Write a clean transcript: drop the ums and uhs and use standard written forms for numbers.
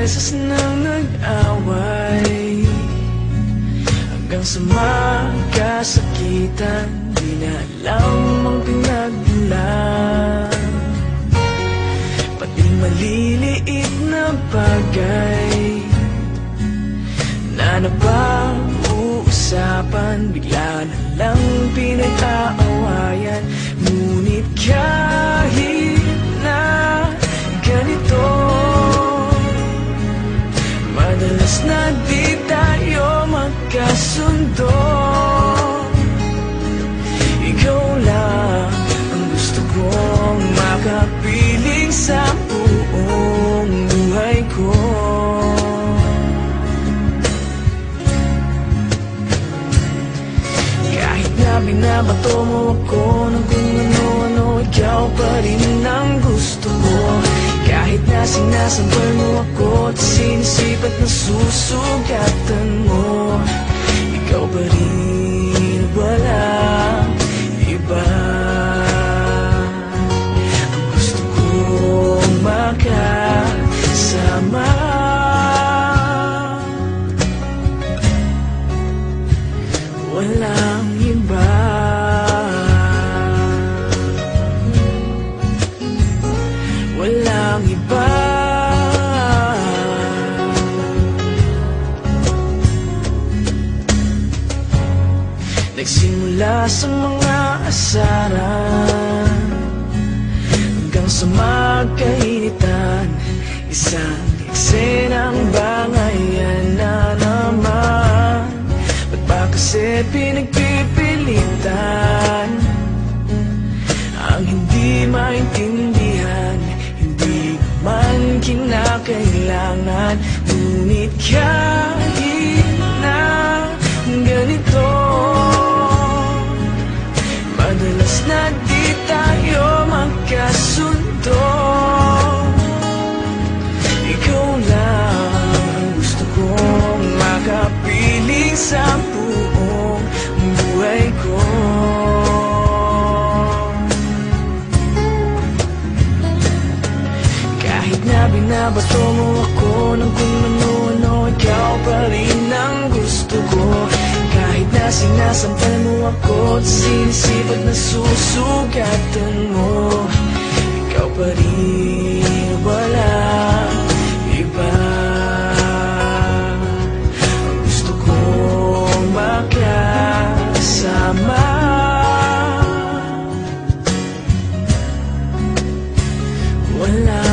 beses nang nag-away, hanggang sa magkasakitan, di na alam ang pinagmulan. Pati maliliit na bagay na napag-uusapan, bigla na lang pinag-aawayan. Ngunit kahit na ganito, madalas na di tayo magkasundo. Ikaw lang ang gusto kong makapiling sa buong buhay ko. Kahit na binabato mo ako ng kung ano-ano, ikaw pa rin ang gusto ko. Kahit na sinasambal mo ako at sinisipat na susugatan mo, ikaw pa rin, walang iba. Ang gusto kong makasama, walang iba. Walang iba. Nagsimula sa mga asaran hanggang sa magkainitan, isang eksenang bangayan na naman. Ba't ba kasi pinagpipilitan ang hindi maintindihan? Hindi man kinakailangan. Ngunit kahit na ganito, madalas na di tayo magkasundo. Ikaw lang ang gusto kong makapiling sa buong buhay ko. Kahit na binabato mo ako ng kung ano-ano, ikaw pa rin ang gusto ko. Kahit na sinasampal mo ako at sinisipat na susugatan mo, ikaw pa rin, walang iba. Ang gusto kong makasama, wala